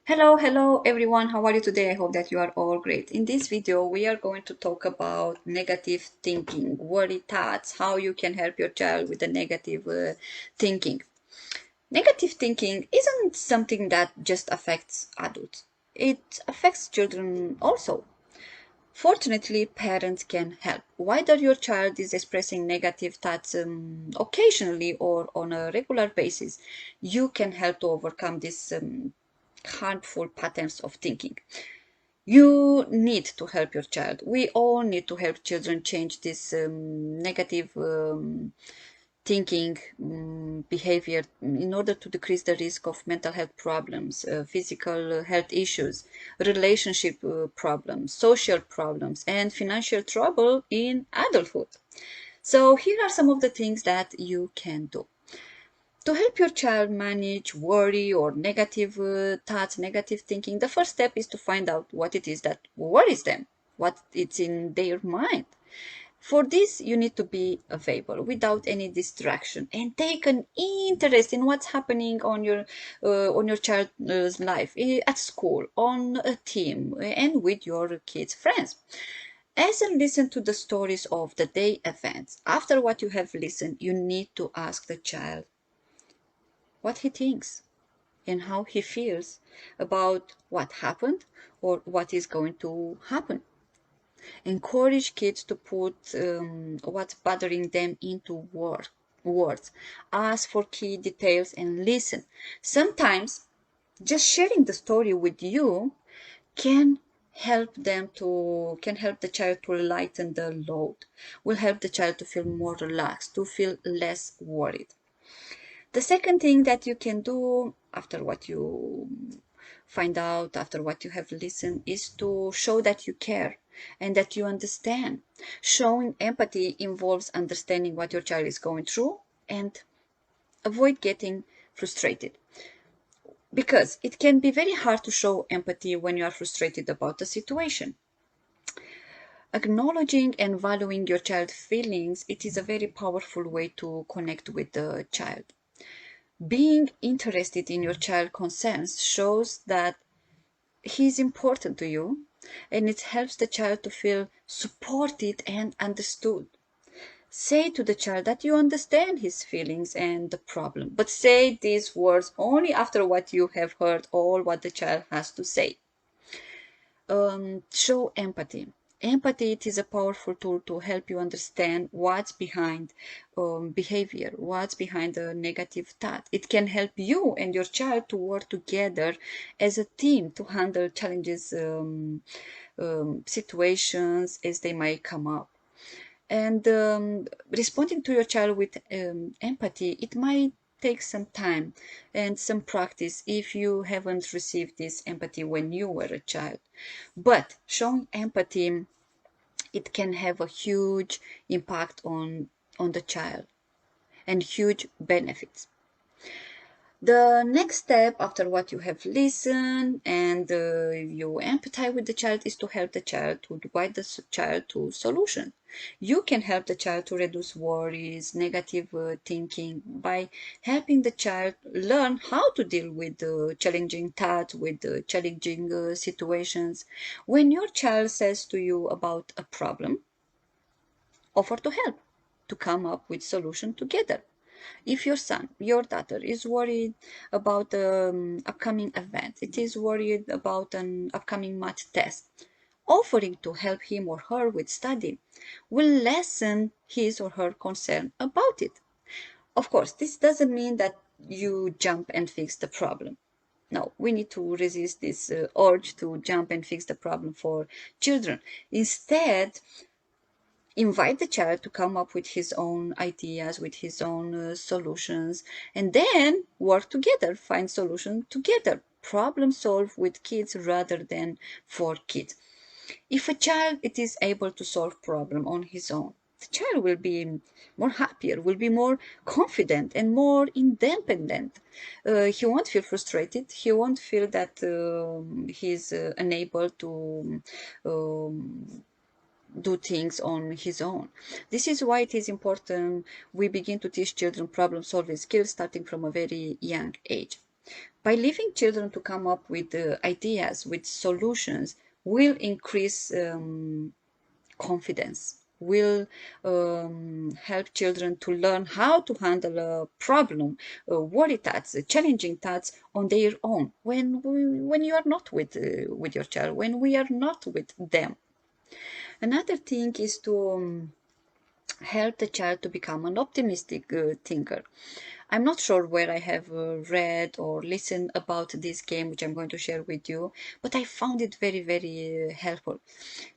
Hello everyone. How are you today? I hope that you are all great. In this video, we are going to talk about negative thinking, worry thoughts, how you can help your child with the negative thinking. Negative thinking isn't something that just affects adults. It affects children also. Fortunately, parents can help. Whether your child is expressing negative thoughts occasionally or on a regular basis, you can help to overcome these harmful patterns of thinking. You need to help your child. We all need to help children change this negative thinking behavior in order to decrease the risk of mental health problems, physical health issues, relationship problems, social problems, and financial trouble in adulthood. So, here are some of the things that you can do. To help your child manage worry or negative thoughts, negative thinking, the first step is to find out what it is that worries them, what it's in their mind. For this, you need to be available without any distraction and take an interest in what's happening on your child's life at school, on a team, and with your kids' friends. As you listen to the stories of the day events, after what you have listened, you need to ask the child what he thinks and how he feels about what happened or what is going to happen. Encourage kids to put what's bothering them into words. Ask for key details and listen. Sometimes just sharing the story with you can help the child to lighten the load, will help the child to feel more relaxed, to feel less worried. The second thing that you can do after what you find out, after what you have listened, is to show that you care and that you understand. Showing empathy involves understanding what your child is going through and avoid getting frustrated. Because it can be very hard to show empathy when you are frustrated about a situation. Acknowledging and valuing your child's feelings, it is a very powerful way to connect with the child. Being interested in your child's concerns shows that he is important to you and it helps the child to feel supported and understood. Say to the child that you understand his feelings and the problem, but say these words only after what you have heard all what the child has to say. Show empathy. Empathy, it is a powerful tool to help you understand what's behind behavior, what's behind the negative thought. It can help you and your child to work together as a team to handle challenges, situations as they might come up. And responding to your child with empathy, it might take some time and some practice if you haven't received this empathy when you were a child. But showing empathy, it can have a huge impact on the child and huge benefits. The next step after what you have listened and you empathize with the child is to help the child to guide the child to solution. You can help the child to reduce worries, negative thinking by helping the child learn how to deal with challenging thoughts, with challenging situations. When your child says to you about a problem, offer to help to come up with solution together. If your son, your daughter is worried about the upcoming event, it is worried about an upcoming math test, offering to help him or her with study will lessen his or her concern about it. Of course, this doesn't mean that you jump and fix the problem. No, we need to resist this urge to jump and fix the problem for children. Instead, invite the child to come up with his own ideas, with his own solutions, and then work together, find solutions together, problem solve with kids rather than for kids. If a child it is able to solve problem on his own, the child will be more happier, will be more confident and more independent. He won't feel frustrated, he won't feel that he's unable to do things on his own. This is why it is important we begin to teach children problem solving skills starting from a very young age. By leaving children to come up with ideas, with solutions, will increase confidence, will help children to learn how to handle a problem, worry thoughts, challenging thoughts on their own when you are not with your child, when we are not with them. Another thing is to help the child to become an optimistic thinker. I'm not sure where I have read or listened about this game, which I'm going to share with you, but I found it very, very helpful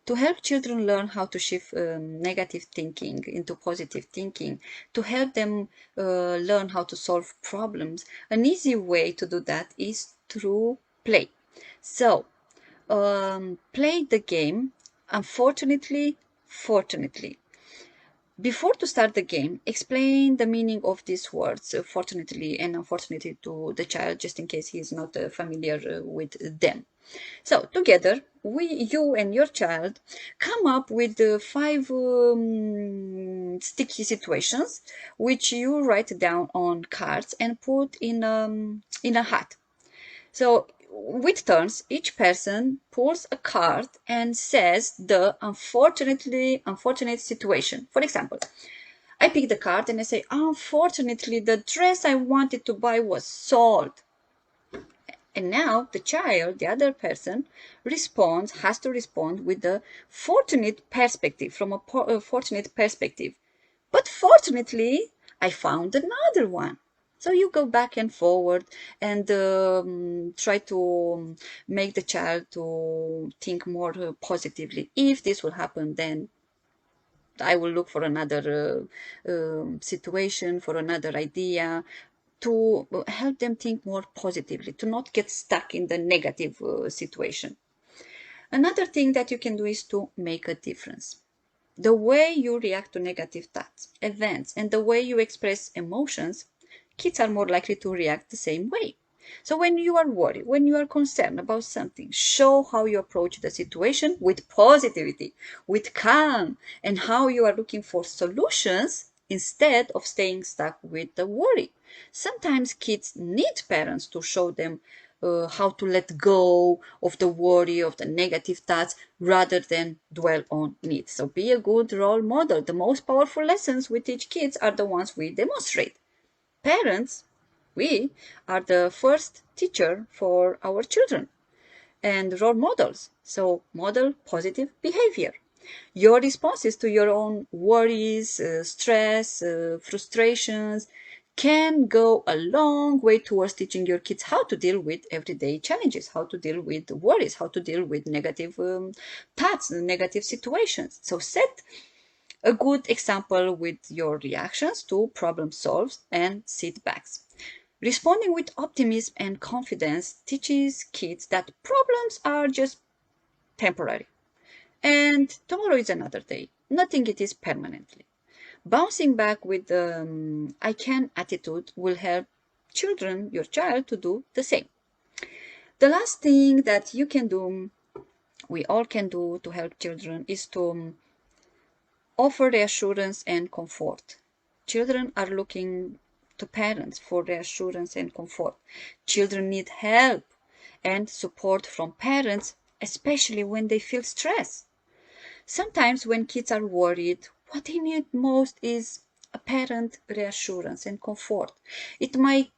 to help children learn how to shift negative thinking into positive thinking, to help them learn how to solve problems. An easy way to do that is through play. So, play the game, unfortunately, fortunately. Before to start the game, explain the meaning of these words, fortunately and unfortunately, to the child, just in case he is not familiar with them. So together, you and your child, come up with five sticky situations, which you write down on cards and put in a hat. So with turns, each person pulls a card and says the unfortunate situation. For example, I pick the card and I say, unfortunately, the dress I wanted to buy was sold. And now the child, the other person, has to respond with the fortunate perspective, from a fortunate perspective. But fortunately, I found another one. So you go back and forward and try to make the child to think more positively. If this will happen, then I will look for another situation, for another idea, to help them think more positively, to not get stuck in the negative situation. Another thing that you can do is to make a difference. The way you react to negative thoughts, events, and the way you express emotions, kids are more likely to react the same way. So when you are worried, when you are concerned about something, show how you approach the situation with positivity, with calm, and how you are looking for solutions instead of staying stuck with the worry. Sometimes kids need parents to show them how to let go of the worry, of the negative thoughts, rather than dwell on it. So be a good role model. The most powerful lessons we teach kids are the ones we demonstrate. Parents, we are the first teacher for our children and role models. So model positive behavior. Your responses to your own worries, stress, frustrations can go a long way towards teaching your kids how to deal with everyday challenges, how to deal with worries, how to deal with negative thoughts, negative situations. So set a good example with your reactions to problem solves and setbacks. Responding with optimism and confidence teaches kids that problems are just temporary and tomorrow is another day. Nothing it is permanently. Bouncing back with the I can attitude will help your child, to do the same. The last thing that you can do, we all can do to help children, is to offer reassurance and comfort. Children are looking to parents for reassurance and comfort. Children need help and support from parents, especially when they feel stress. Sometimes when kids are worried, what they need most is a parent reassurance and comfort. It might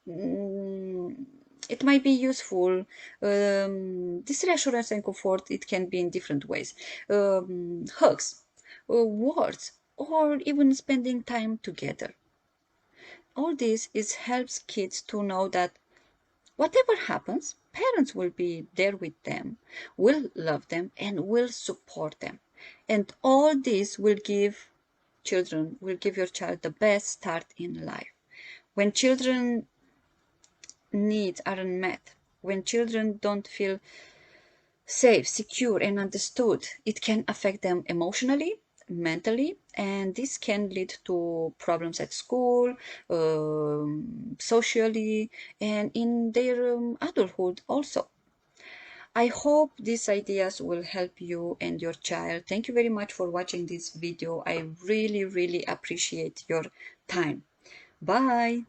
it might be useful. This reassurance and comfort, it can be in different ways. Hugs, words, or even spending time together. All this is helps kids to know that whatever happens, parents will be there with them, will love them, and will support them. And all this will give your child the best start in life. When children needs aren't met, when children don't feel safe, secure, and understood, it can affect them emotionally, mentally, and this can lead to problems at school, socially, and in their adulthood also. I hope these ideas will help you and your child. Thank you very much for watching this video. I really, really appreciate your time. Bye.